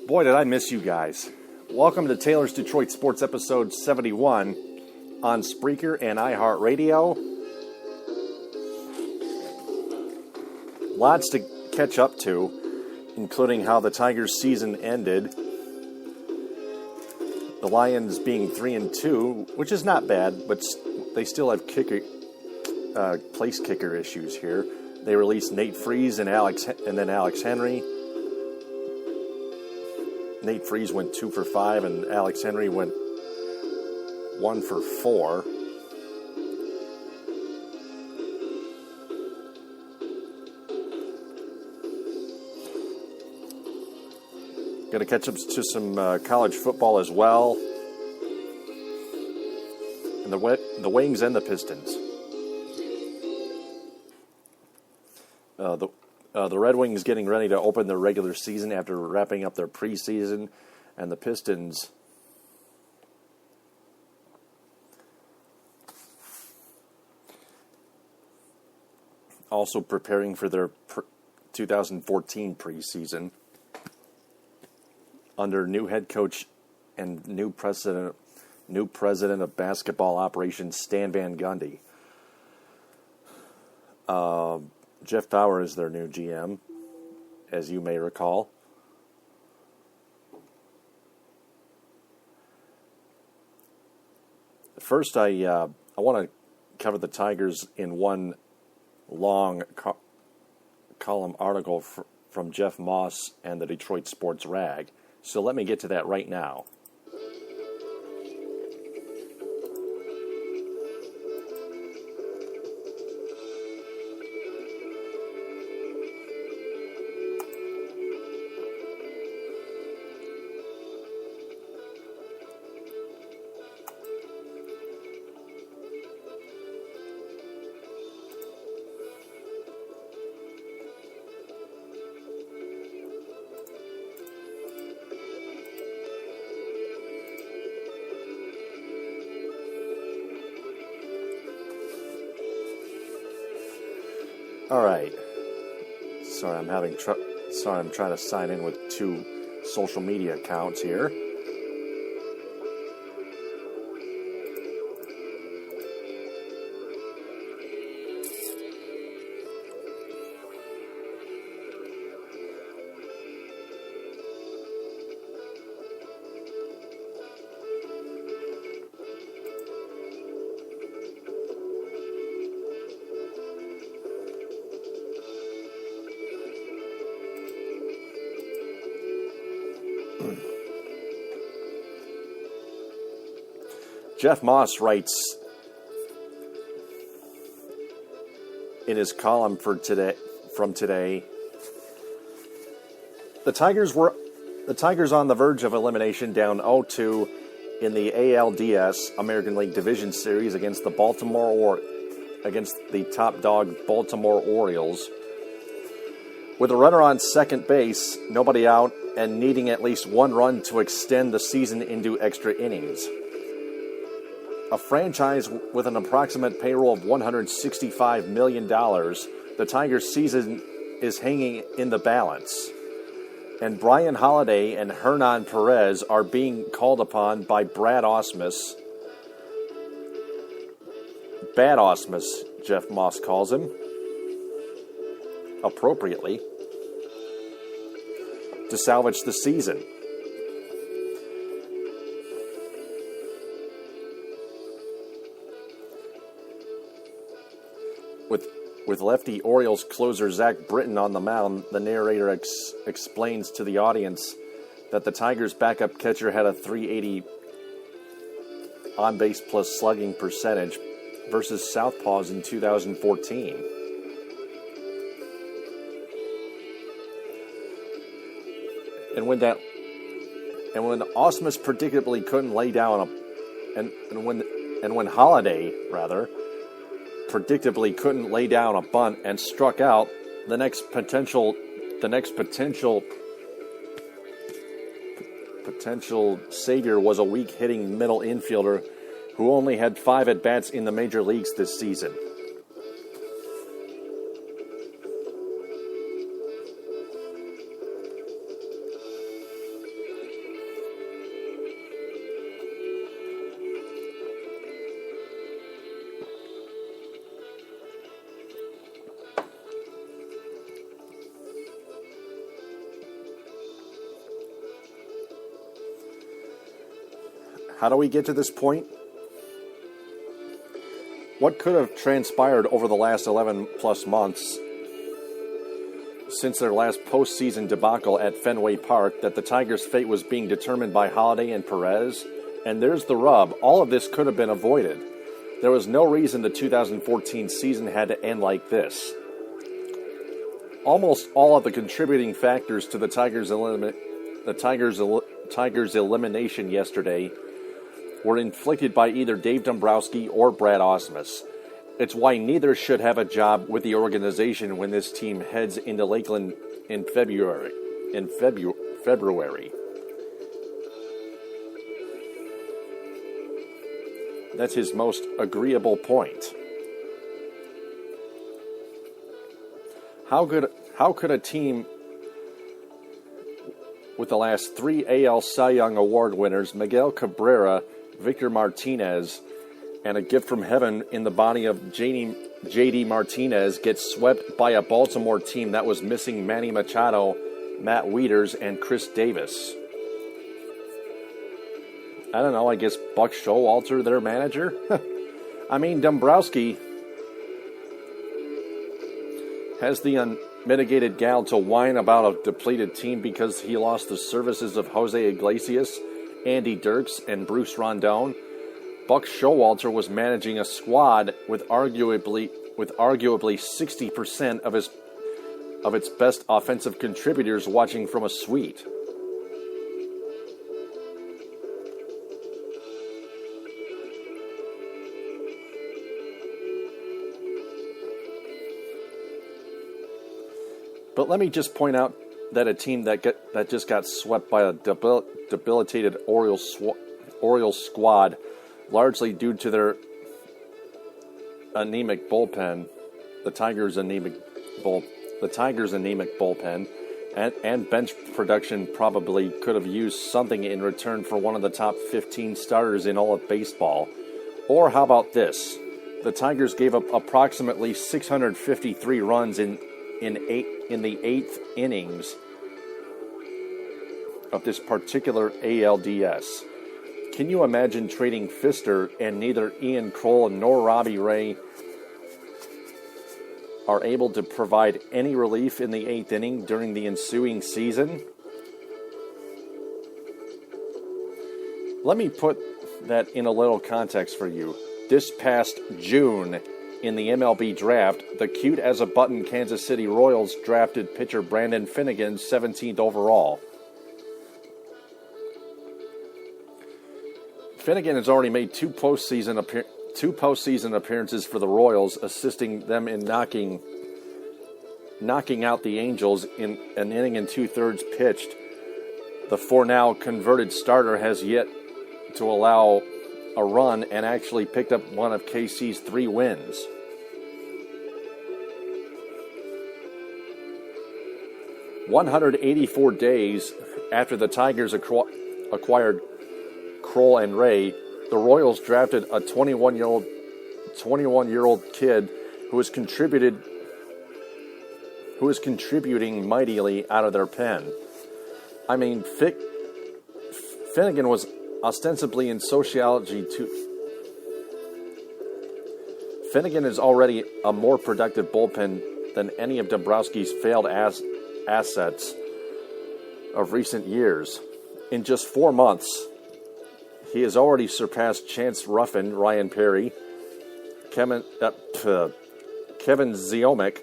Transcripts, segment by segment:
Boy, did I miss you guys. Welcome to Taylor's Detroit Sports episode 71 on Spreaker and iHeartRadio. Lots to catch up to, including how the Tigers' season ended. The Lions being 3-2, which is not bad, but they still have place kicker issues here. They released Nate Freese and then Alex Henry. Nate Freese went 2 for 5, and Alex Henry went 1 for 4. Going to catch up to some college football as well, and the Wings and the Pistons. The Red Wings getting ready to open their regular season after wrapping up their preseason, and the Pistons also preparing for their 2014 preseason under new head coach and new president of basketball operations Stan Van Gundy. Jeff Bauer is their new GM, as you may recall. First, I want to cover the Tigers in one long column article from Jeff Moss and the Detroit Sports Rag. So let me get to that right now. All right. Sorry, I'm trying to sign in with two social media accounts here. Jeff Moss writes in his column from today, the Tigers on the verge of elimination, down 0-2 in the ALDS American League Division Series against the top dog Baltimore Orioles. With a runner on second base, nobody out, and needing at least one run to extend the season into extra innings. A franchise with an approximate payroll of $165 million, the Tigers' season is hanging in the balance. And Brian Holiday and Hernan Perez are being called upon by Bad Ausmus, Jeff Moss calls him, appropriately, to salvage the season. With lefty Orioles closer Zach Britton on the mound, the narrator explains to the audience that the Tigers' backup catcher had a .380 on-base plus slugging percentage versus Southpaws in 2014. And when Ausmus predictably couldn't lay down when Holiday predictably couldn't lay down a bunt and struck out, the next potential savior was a weak hitting middle infielder who only had 5 at-bats in the major leagues this season. How do we get to this point? What could have transpired over the last 11 plus months since their last postseason debacle at Fenway Park that the Tigers' fate was being determined by Holiday and Perez? And there's the rub. All of this could have been avoided. There was no reason the 2014 season had to end like this. Almost all of the contributing factors to the Tigers' elimination yesterday were inflicted by either Dave Dombrowski or Brad Ausmus. It's why neither should have a job with the organization when this team heads into Lakeland in February. That's his most agreeable point. How could a team with the last 3 AL Cy Young Award winners, Miguel Cabrera, Victor Martinez, and a gift from heaven in the body of J.D. Martinez, get swept by a Baltimore team that was missing Manny Machado, Matt Wieters, and Chris Davis? I don't know, I guess Buck Showalter, their manager? I mean, Dombrowski has the unmitigated gall to whine about a depleted team because he lost the services of Jose Iglesias, Andy Dirks, and Bruce Rondon. Buck Showalter was managing a squad with arguably 60% of its best offensive contributors watching from a suite. But let me just point out that a team that just got swept by a debilitated Orioles squad, largely due to their anemic bullpen, the Tigers' anemic bullpen, and bench production probably could have used something in return for one of the top 15 starters in all of baseball. Or how about this? The Tigers gave up approximately 653 runs in the 8th innings of this particular ALDS. Can you imagine trading Fister and neither Ian Kroll nor Robbie Ray are able to provide any relief in the 8th inning during the ensuing season? Let me put that in a little context for you. This past June, in the MLB draft, the cute-as-a-button Kansas City Royals drafted pitcher Brandon Finnegan 17th overall. Finnegan has already made two postseason appearances for the Royals, assisting them in knocking out the Angels in an inning and 2/3 pitched. The for now converted starter has yet to allow a run and actually picked up one of KC's 3 wins. "184 days after the Tigers acquired Kroll and Ray, the Royals drafted a 21-year-old kid who is contributing mightily out of their pen. I mean, Finnegan was ostensibly in sociology too. Finnegan is already a more productive bullpen than any of Dombrowski's failed assets of recent years. In just 4 months, he has already surpassed Chance Ruffin, Ryan Perry, Kevin Ziomek,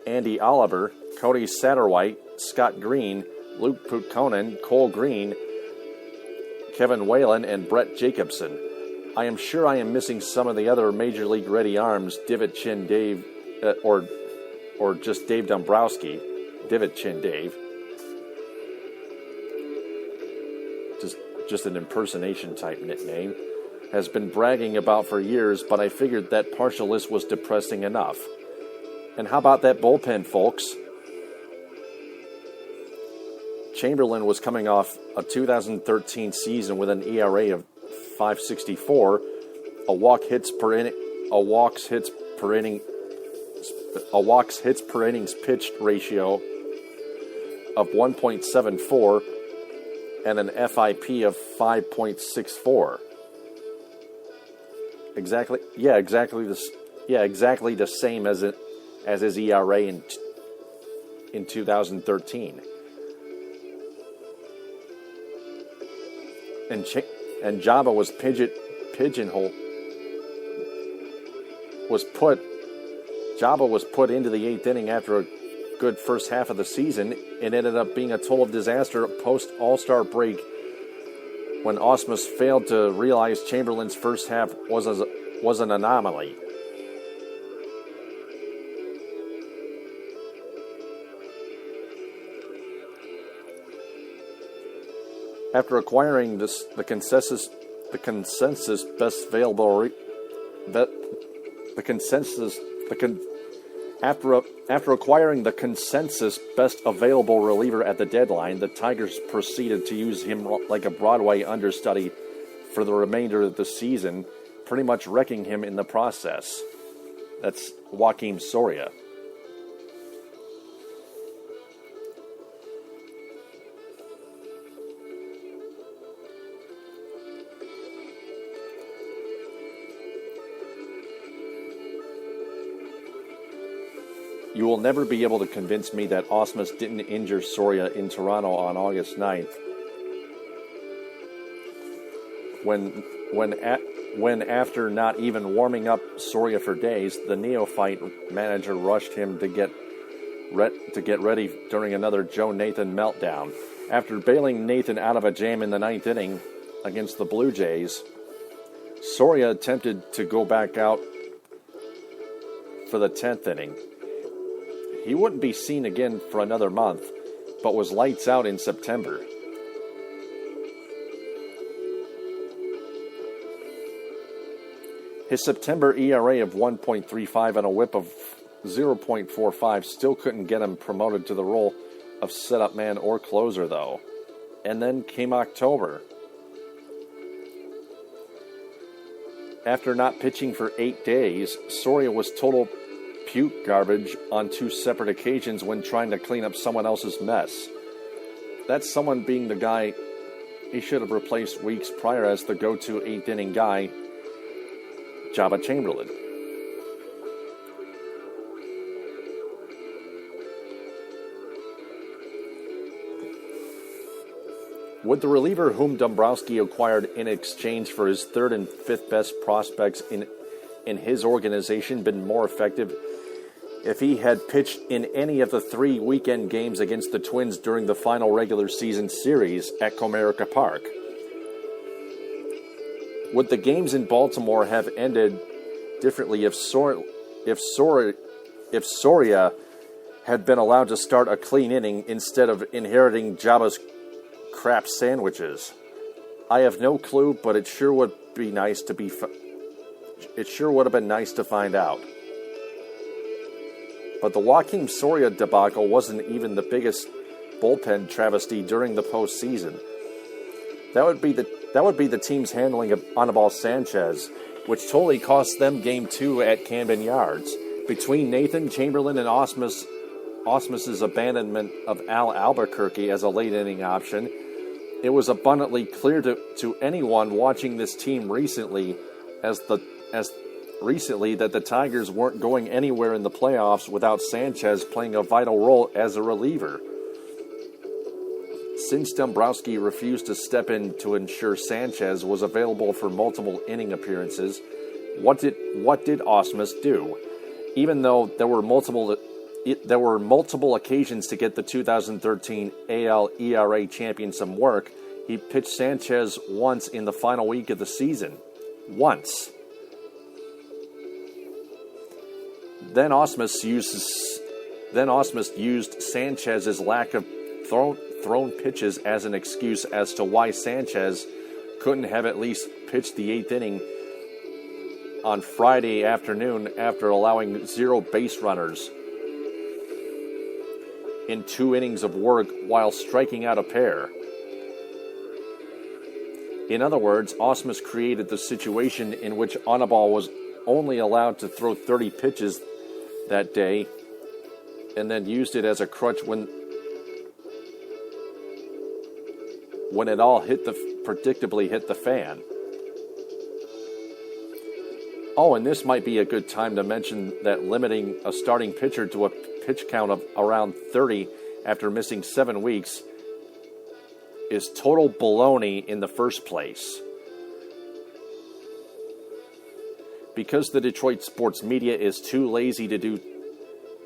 Andy Oliver, Cody Satterwhite, Scott Green, Luke Putkonen, Cole Green, Kevin Whalen, and Brett Jacobson. I am sure I am missing some of the other Major League ready arms, Divot Chin Dave, or just Dave Dombrowski, Divot Chin Dave. Just an impersonation type nickname, has been bragging about for years, but I figured that partial list was depressing enough. And how about that bullpen, folks? Chamberlain was coming off a 2013 season with an ERA of .564, a walks hits per innings pitched ratio of 1.74, and an FIP of 5.64. exactly the same as his ERA in 2013. And Jabba was put into the 8th inning after a good first half of the season. It ended up being a total disaster post All-Star break when Ausmus failed to realize Chamberlain's first half was an anomaly. After acquiring the consensus best available after acquiring the consensus best available reliever at the deadline, the Tigers proceeded to use him like a Broadway understudy for the remainder of the season, pretty much wrecking him in the process. That's Joakim Soria. You will never be able to convince me that Ausmus didn't injure Soria in Toronto on August 9th. When after not even warming up Soria for days, the neophyte manager rushed him to get ready during another Joe Nathan meltdown. After bailing Nathan out of a jam in the 9th inning against the Blue Jays, Soria attempted to go back out for the 10th inning. He wouldn't be seen again for another month, but was lights out in September. His September ERA of 1.35 and a whip of 0.45 still couldn't get him promoted to the role of setup man or closer, though. And then came October. After not pitching for 8 days, Soria was total puke garbage on 2 separate occasions when trying to clean up someone else's mess. That someone being the guy he should have replaced weeks prior as the go-to 8th inning guy, Jabba Chamberlain. Would the reliever whom Dombrowski acquired in exchange for his 3rd and 5th best prospects in his organization been more effective if he had pitched in any of the 3 weekend games against the Twins during the final regular season series at Comerica Park? Would the games in Baltimore have ended differently if Soria had been allowed to start a clean inning instead of inheriting Jabba's crap sandwiches? I have no clue, but it sure would be nice to it sure would have been nice to find out. But the Joakim Soria debacle wasn't even the biggest bullpen travesty during the postseason. That would be the team's handling of Anibal Sanchez, which totally cost them Game 2 at Camden Yards. Between Nathan, Chamberlain, and Ausmus's abandonment of Al Albuquerque as a late inning option, it was abundantly clear to anyone watching this team recently that the Tigers weren't going anywhere in the playoffs without Sanchez playing a vital role as a reliever. Since Dombrowski refused to step in to ensure Sanchez was available for multiple inning appearances, what did Ausmus do? Even though there were multiple occasions to get the 2013 AL ERA champion some work, he pitched Sanchez once in the final week of the season. Once. Then Ausmus used Sanchez's lack of thrown pitches as an excuse as to why Sanchez couldn't have at least pitched the 8th inning on Friday afternoon after allowing 0 base runners in 2 innings of work while striking out a pair. In other words, Ausmus created the situation in which Anibal was only allowed to throw 30 pitches that day, and then used it as a crutch when it all predictably hit the fan. Oh, and this might be a good time to mention that limiting a starting pitcher to a pitch count of around 30 after missing 7 weeks is total baloney in the first place. Because the Detroit sports media is too lazy to do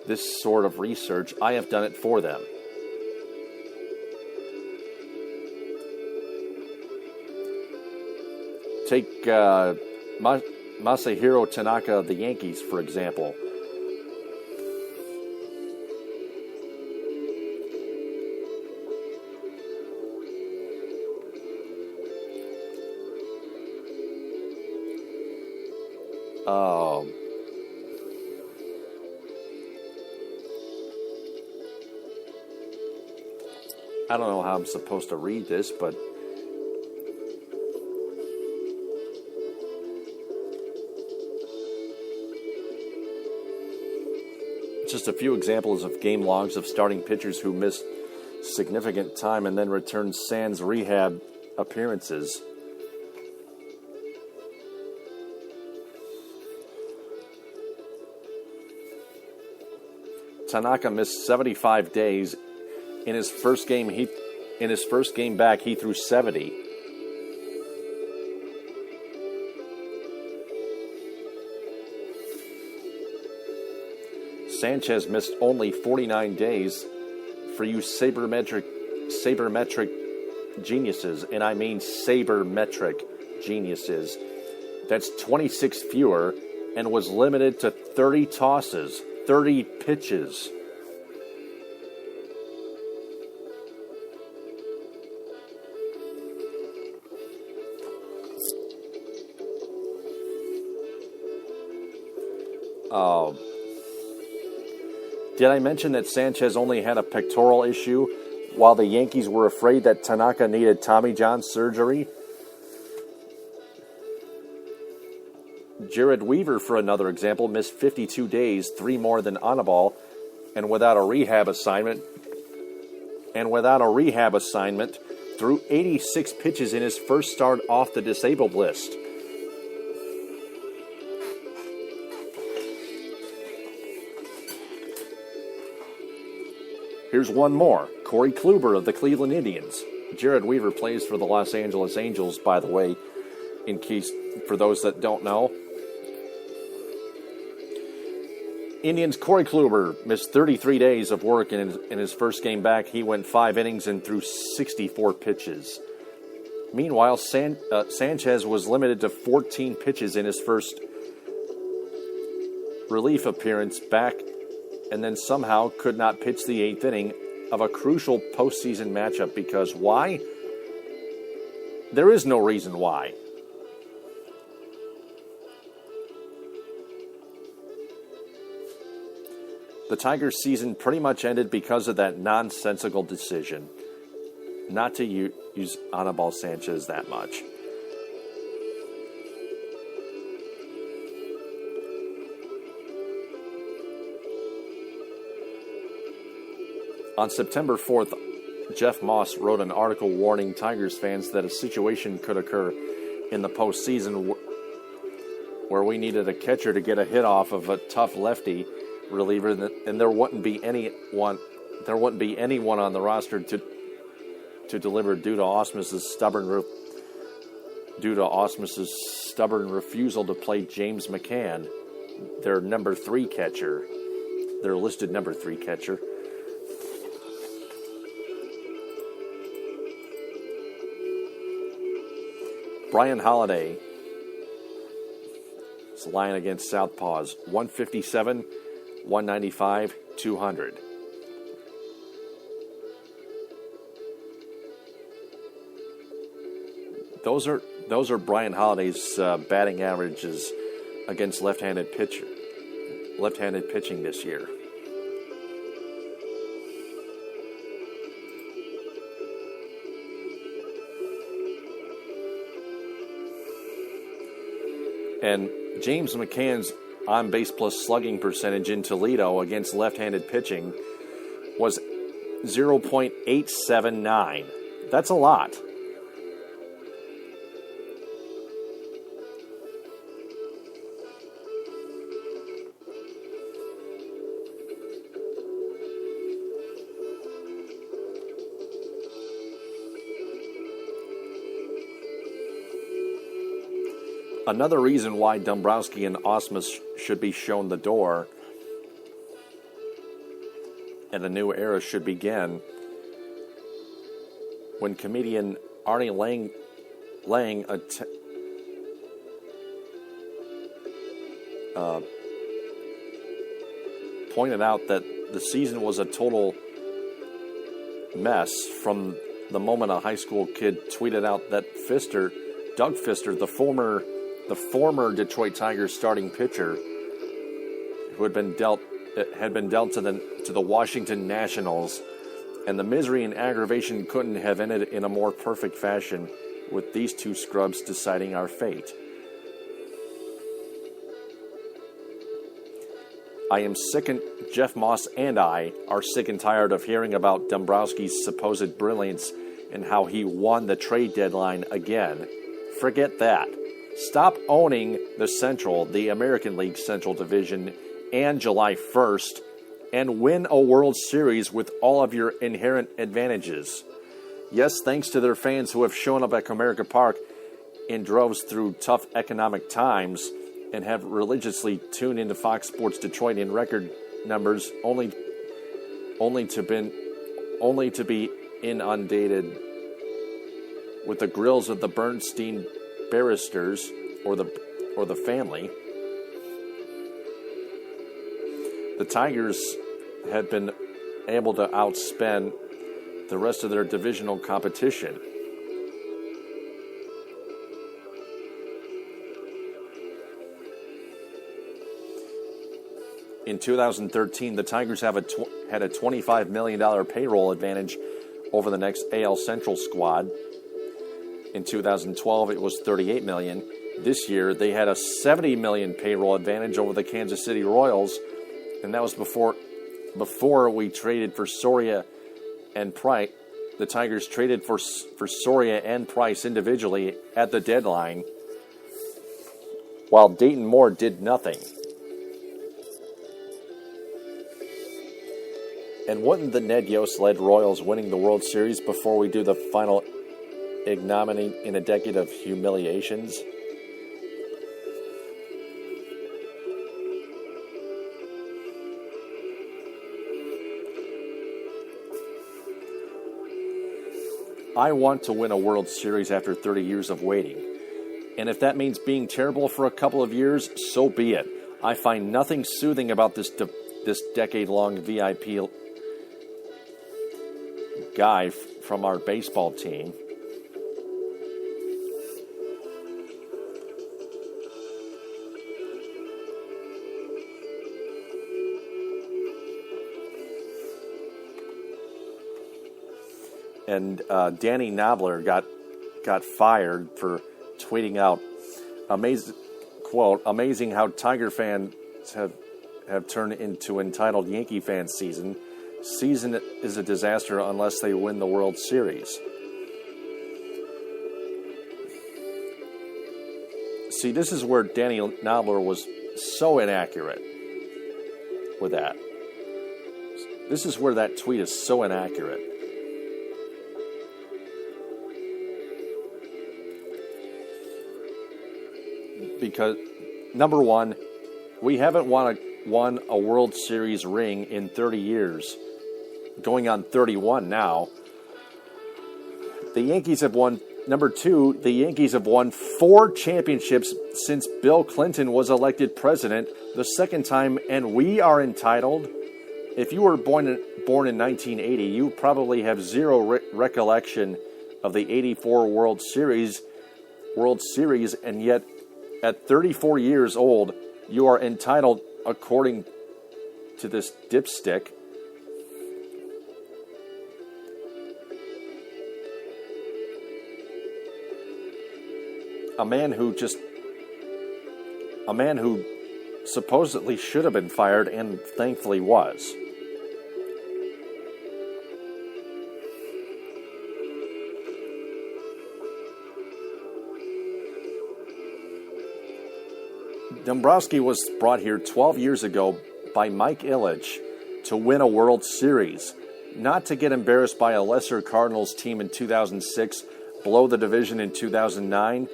this sort of research, I have done it for them. Take Masahiro Tanaka of the Yankees, for example. I don't know how I'm supposed to read this, but just a few examples of game logs of starting pitchers who missed significant time and then returned sans rehab appearances. Tanaka missed 75 days. In his first game back, he threw 70. Sanchez missed only 49 days. For you sabermetric geniuses, and I mean sabermetric geniuses, that's 26 fewer and was limited to 30 tosses, 30 pitches. Did I mention that Sanchez only had a pectoral issue while the Yankees were afraid that Tanaka needed Tommy John surgery? Jared Weaver, for another example, missed 52 days, 3 more than Anibal, and without a rehab assignment, threw 86 pitches in his first start off the disabled list. Here's one more. Corey Kluber of the Cleveland Indians. Jared Weaver plays for the Los Angeles Angels, by the way, in case for those that don't know. Indians' Corey Kluber missed 33 days of work in his first game back. He went 5 innings and threw 64 pitches. Meanwhile, Sanchez was limited to 14 pitches in his first relief appearance back, and then somehow could not pitch the 8th inning of a crucial postseason matchup. Because why? There is no reason why. The Tigers' season pretty much ended because of that nonsensical decision not to use Anibal Sanchez that much. On September 4th, Jeff Moss wrote an article warning Tigers fans that a situation could occur in the postseason where we needed a catcher to get a hit off of a tough lefty reliever, and there wouldn't be anyone on the roster to deliver due to Ausmus's stubborn refusal to play James McCann, their listed number 3 catcher. Brian Holiday is lying against Southpaws, 157, 195, 200. Those are Brian Holiday's batting averages against left-handed pitching this year. And James McCann's on-base plus slugging percentage in Toledo against left-handed pitching was 0.879. That's a lot. Another reason why Dombrowski and Ausmus should be shown the door and a new era should begin when comedian Arnie Lang pointed out that the season was a total mess from the moment a high school kid tweeted out that Doug Fister, the former Detroit Tigers starting pitcher, who had been dealt to the Washington Nationals, and the misery and aggravation couldn't have ended in a more perfect fashion with these two scrubs deciding our fate. Jeff Moss and I are sick and tired of hearing about Dombrowski's supposed brilliance and how he won the trade deadline again. Forget that. Stop owning the American League Central Division and July 1st, and win a World Series with all of your inherent advantages. Yes, thanks to their fans who have shown up at Comerica Park in droves through tough economic times and have religiously tuned into Fox Sports Detroit in record numbers, only to be inundated with the grills of the Bernstein barristers or the family. The Tigers had been able to outspend the rest of their divisional competition. In 2013, the Tigers had a $25 million payroll advantage over the next AL Central squad. In 2012, it was $38 million. This year, they had a $70 million payroll advantage over the Kansas City Royals, and that was before we traded for Soria and Price. The Tigers traded for Soria and Price individually at the deadline, while Dayton Moore did nothing. And wouldn't the Ned Yost-led Royals winning the World Series before we do the final ignominy in a decade of humiliations? I want to win a World Series after 30 years of waiting. And if that means being terrible for a couple of years, so be it. I find nothing soothing about this decade-long VIP guy from our baseball team. And Danny Knobler got fired for tweeting out, amazing how Tiger fans have turned into entitled Yankee fan season. Season is a disaster unless they win the World Series. See, this is where Danny Knobler was so inaccurate with that. This is where that tweet is so inaccurate. Because, number one, we haven't won a World Series ring in 30 years. Going on 31 now. The Yankees have won. Number two, the Yankees have won 4 championships since Bill Clinton was elected president, the second time, and we are entitled. If you were born in 1980, you probably have zero recollection of the 84 World Series, and yet at 34 years old, you are entitled, according to this dipstick, a man who supposedly should have been fired and thankfully was. Dombrowski was brought here 12 years ago by Mike Ilitch to win a World Series, not to get embarrassed by a lesser Cardinals team in 2006, blow the division in 2009,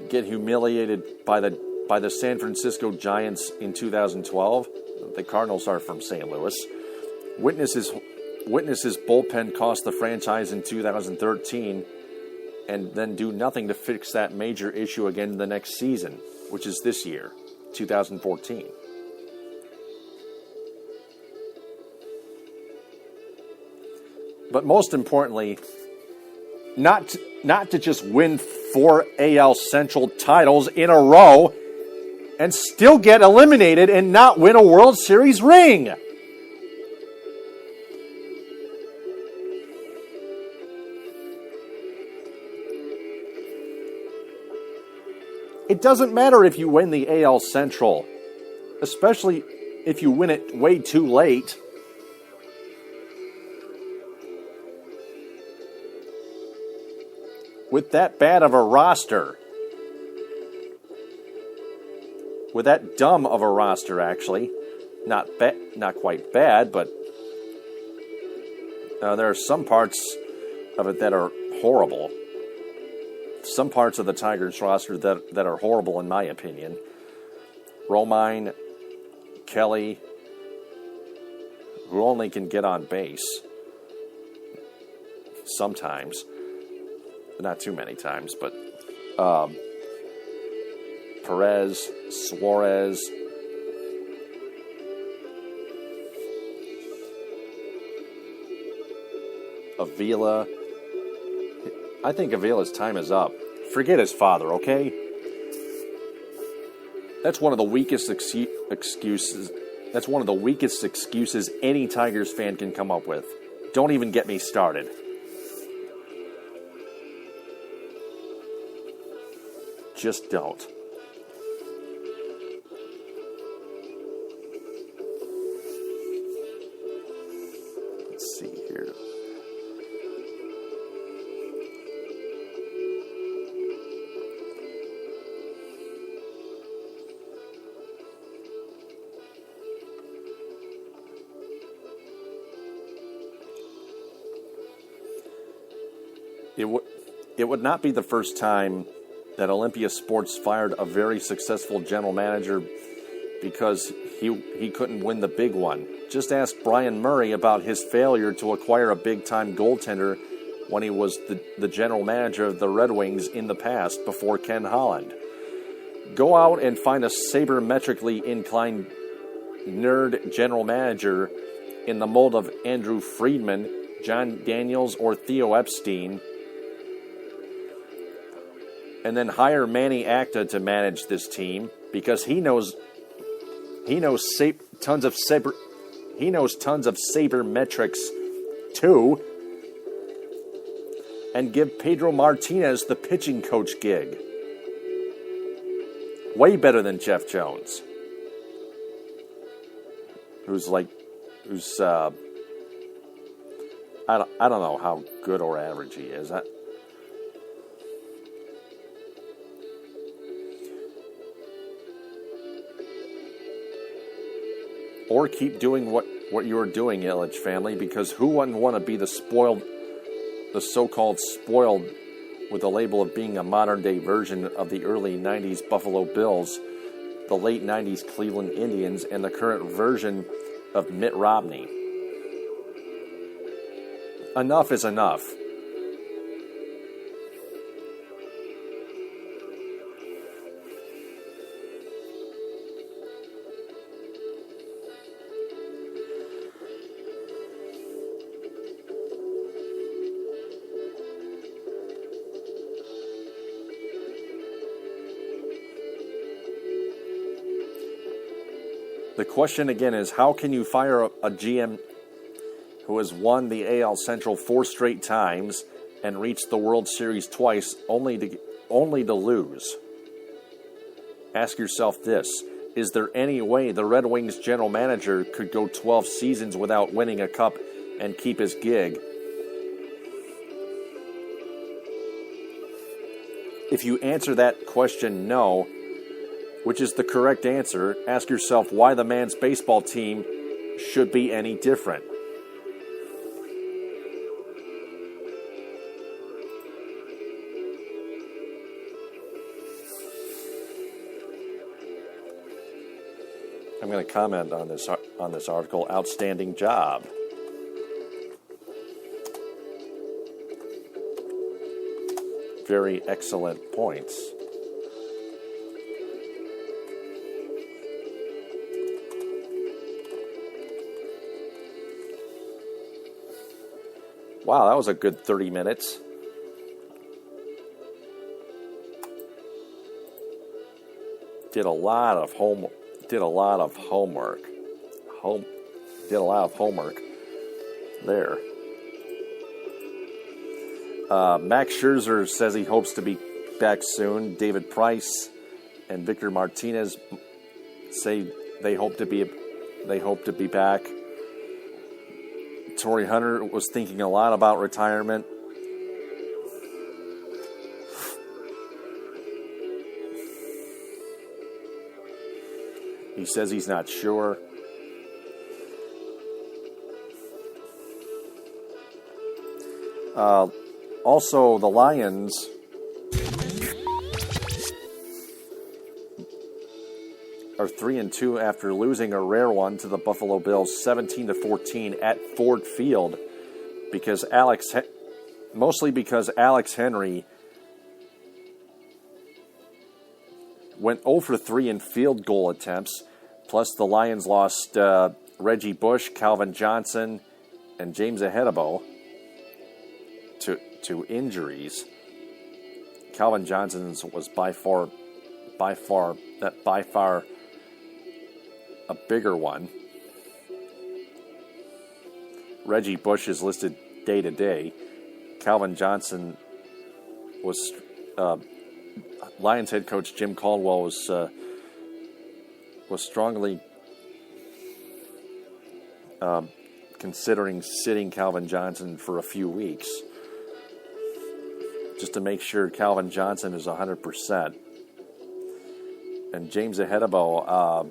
get humiliated by the San Francisco Giants in 2012. The Cardinals are from St. Louis. Witness his bullpen cost the franchise in 2013, and then do nothing to fix that major issue again the next season, which is this year, 2014. But most importantly, not to just win 4 AL Central titles in a row and still get eliminated and not win a World Series ring. It doesn't matter if you win the AL Central, especially if you win it way too late. With that bad of a roster. With that dumb of a roster, actually. Not quite bad, but there are some parts of it that are horrible. Some parts of the Tigers roster that are horrible, in my opinion. Romine, Kelly, who only can get on base. Sometimes. Not too many times, but Perez, Suarez, Avila. I think Avila's time is up. Forget his father, okay? That's one of the weakest excuses. That's one of the weakest excuses any Tigers fan can come up with. Don't even get me started. Just don't. Let's see here. It would not be the first time that Olympia Sports fired a very successful general manager because he couldn't win the big one. Just ask Brian Murray about his failure to acquire a big-time goaltender when he was the general manager of the Red Wings in the past before Ken Holland. Go out and find a sabermetrically inclined nerd general manager in the mold of Andrew Friedman, John Daniels, or Theo Epstein, and then hire Manny Acta to manage this team because he knows tons of sabermetrics too, and give Pedro Martinez the pitching coach gig. Way better than Jeff Jones, who's I don't know how good or average he is. Or keep doing what you're doing, Illich family, because who wouldn't want to be the so-called spoiled with the label of being a modern-day version of the early 90s Buffalo Bills, the late 90s Cleveland Indians, and the current version of Mitt Romney? Enough is enough. The question again is, how can you fire a GM who has won the AL Central 4 straight times and reached the World Series twice only to lose? Ask yourself this: is there any way the Red Wings general manager could go 12 seasons without winning a cup and keep his gig? If you answer that question no, which is the correct answer, ask yourself why the man's baseball team should be any different. going to comment on this article. Outstanding job. Very excellent points. Wow, that was a good 30 minutes. Did a lot of homework. Did a lot of homework there. Max Scherzer says he hopes to be back soon. David Price and Victor Martinez say they hope to be back. Torrey Hunter was thinking a lot about retirement. He says he's not sure. Also, the Lions are 3-2 after losing a rare one to the Buffalo Bills 17-14 at Ford Field because Alex Henry went 0 for 3 in field goal attempts. Plus, the Lions lost Reggie Bush, Calvin Johnson, and James Ahedebo to injuries. Calvin Johnson's was by far a bigger one. Reggie Bush is listed day to day. Calvin Johnson was Lions head coach Jim Caldwell was strongly considering sitting Calvin Johnson for a few weeks just to make sure Calvin Johnson is 100%. And James Ahedebo,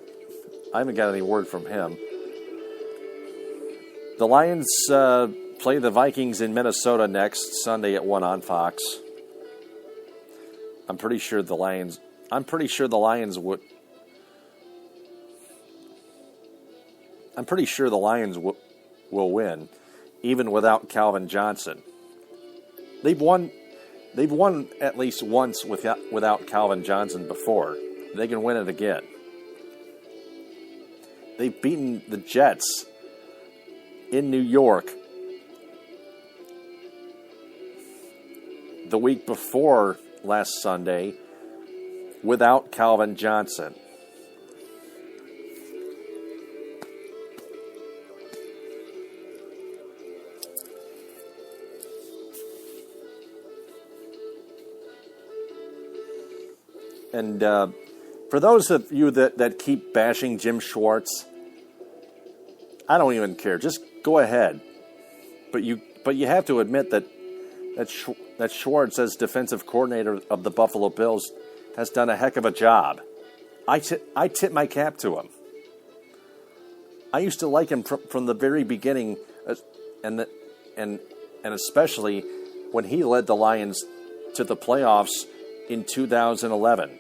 I haven't got any word from him. The Lions play the Vikings in Minnesota next Sunday at 1 on Fox. I'm pretty sure the Lions will win, even without Calvin Johnson. They've won at least once without Calvin Johnson before. They can win it again. They've beaten the Jets in New York the week before last Sunday without Calvin Johnson. And for those of you that keep bashing Jim Schwartz, I don't even care. Just go ahead. But you have to admit that Schwartz, as defensive coordinator of the Buffalo Bills, has done a heck of a job. I tip my cap to him. I used to like him from the very beginning, and especially when he led the Lions to the playoffs in 2011.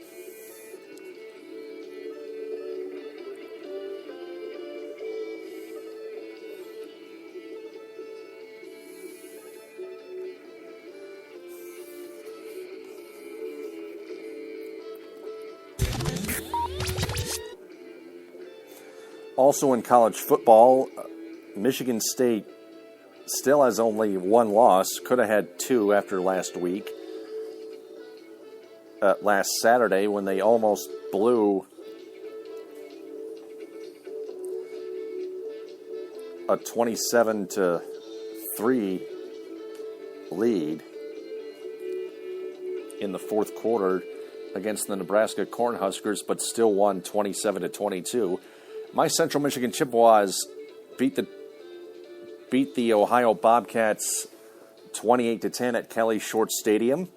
Also in college football, Michigan State still has only one loss. Could have had two after last week. Last Saturday when they almost blew a 27-3 lead in the fourth quarter against the Nebraska Cornhuskers, but still won 27-22. My Central Michigan Chippewas beat the Ohio Bobcats 28-10 at Kelly Short Stadium.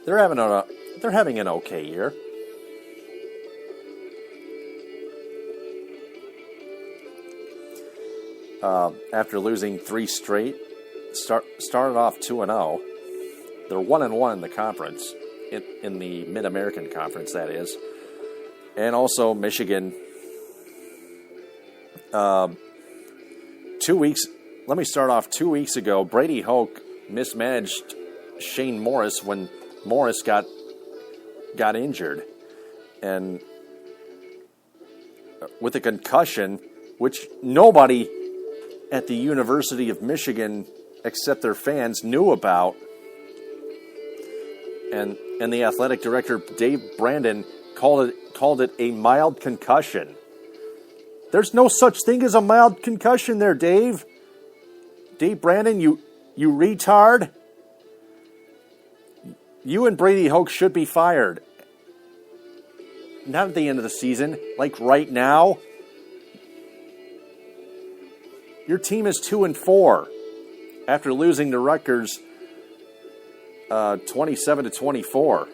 They're having an okay year. After losing 3 straight, started off 2-0. They're 1-1 in the conference, in the Mid-American Conference, that is. And also Michigan. 2 weeks. Let me start off. 2 weeks ago, Brady Hoke mismanaged Shane Morris when Morris got injured, and with a concussion, which nobody at the University of Michigan except their fans knew about, and the athletic director Dave Brandon called it a mild concussion. There's no such thing as a mild concussion there, Dave. Dave Brandon, you retard. You and Brady Hoke should be fired. Not at the end of the season, like right now. Your team is 2-4 after losing to Rutgers 27-24.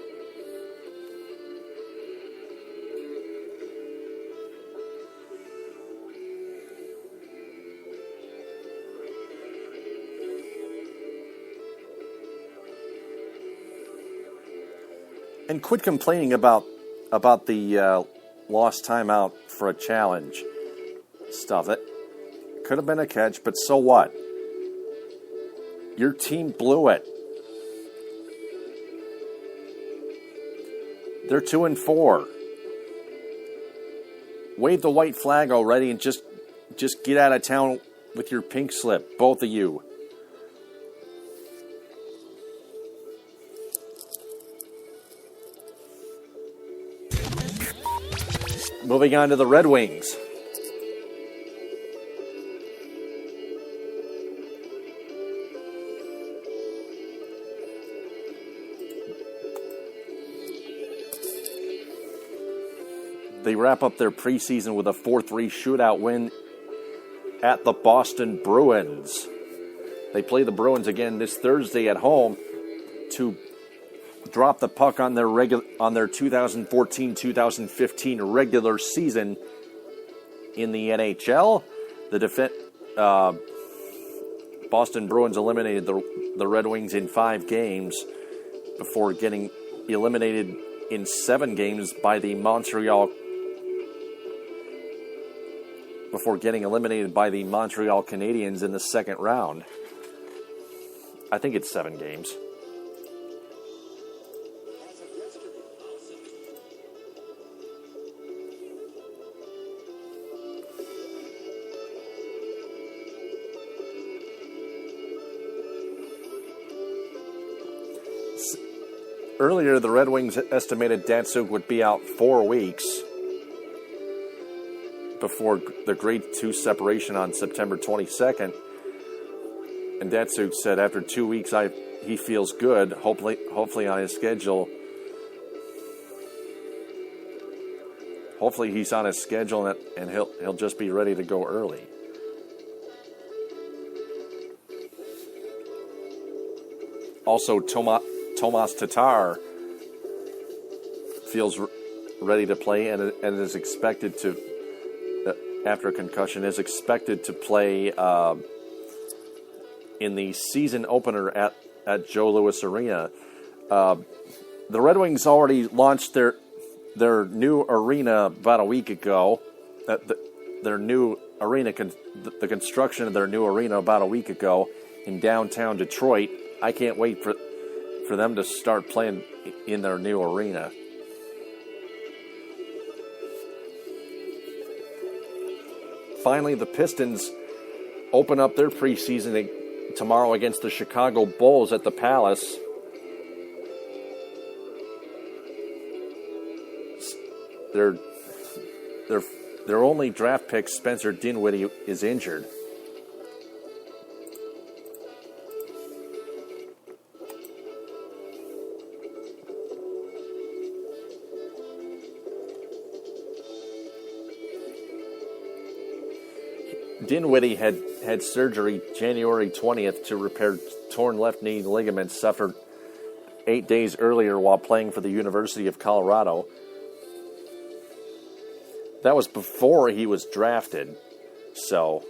And quit complaining about the lost timeout for a challenge stuff. That could have been a catch, but so what? Your team blew it. They're 2-4. Wave the white flag already and just get out of town with your pink slip, both of you. Moving on to the Red Wings. They wrap up their preseason with a 4-3 shootout win at the Boston Bruins. They play the Bruins again this Thursday at home to drop the puck on their 2014-2015 regular season in the NHL. Boston Bruins eliminated the Red Wings in 5 games before getting eliminated in 7 games by the Montreal Canadiens in the second round. I think it's 7 games. Earlier, the Red Wings estimated Datsuk would be out 4 weeks before the grade 2 separation on September 22nd. And Datsuk said after 2 weeks, he feels good, hopefully on his schedule. Hopefully he's on his schedule and he'll just be ready to go early. Also, Tomas Tatar feels ready to play and is expected to, after a concussion, is expected to play in the season opener at Joe Louis Arena. The Red Wings already launched their new arena about a week ago. Their new arena, the construction of their new arena about a week ago in downtown Detroit. I can't wait for them to start playing in their new arena. Finally, the Pistons open up their preseason tomorrow against the Chicago Bulls at the Palace. Their only draft pick, Spencer Dinwiddie, is injured. Dinwiddie had surgery January 20th to repair torn left knee ligaments suffered 8 days earlier while playing for the University of Colorado. That was before he was drafted, so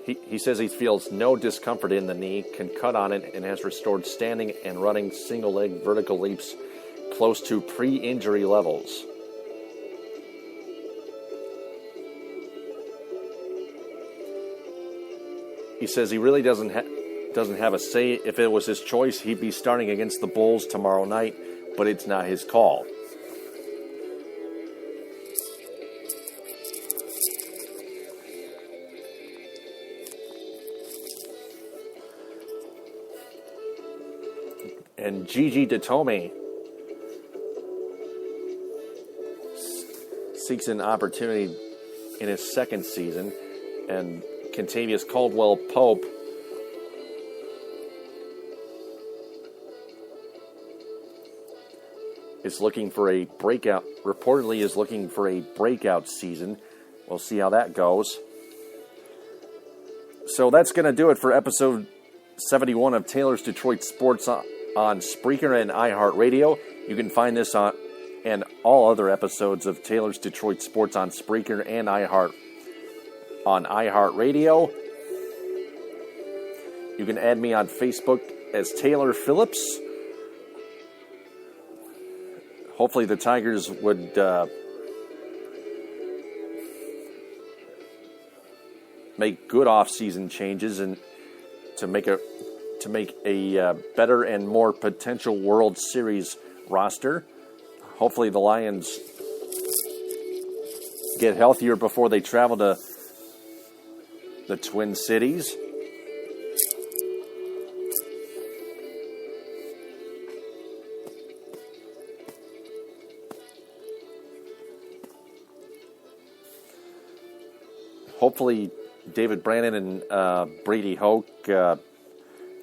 he says he feels no discomfort in the knee, can cut on it, and has restored standing and running single-leg vertical leaps close to pre-injury levels. He says he really doesn't have a say. If it was his choice, he'd be starting against the Bulls tomorrow night, but it's not his call. And Gigi Datome seeks an opportunity in his second season, and Kentavious Caldwell-Pope is looking for a breakout, reportedly is looking for a breakout season. We'll see how that goes. So that's going to do it for episode 71 of Taylor's Detroit Sports on Spreaker and iHeartRadio. You can find this on and all other episodes of Taylor's Detroit Sports on Spreaker and iHeartRadio. You can add me on Facebook as Taylor Phillips. Hopefully the Tigers would make good off-season changes and to make a better and more potential World Series roster. Hopefully the Lions get healthier before they travel to the Twin Cities. Hopefully David Brandon and Brady Hoke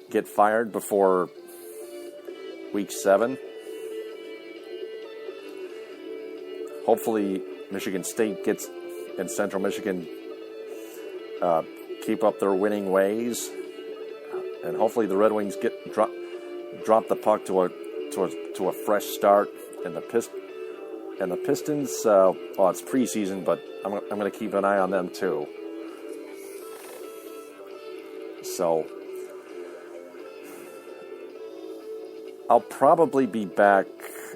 get fired before Week 7. Hopefully Michigan State and Central Michigan keep up their winning ways, and hopefully the Red Wings drop the puck to a fresh start, and the Pistons. Well, it's preseason, but I'm going to keep an eye on them too. So I'll probably be back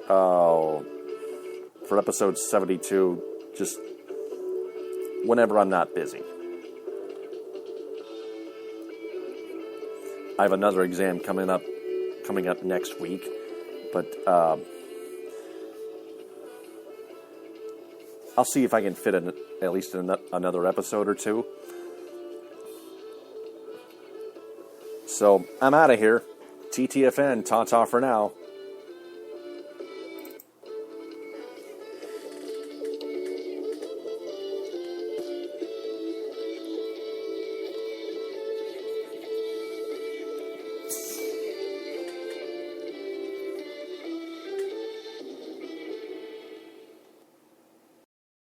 for episode 72, just whenever I'm not busy. I have another exam coming up next week, but I'll see if I can fit in at least another episode or two. So I'm out of here. TTFN, ta-ta for now.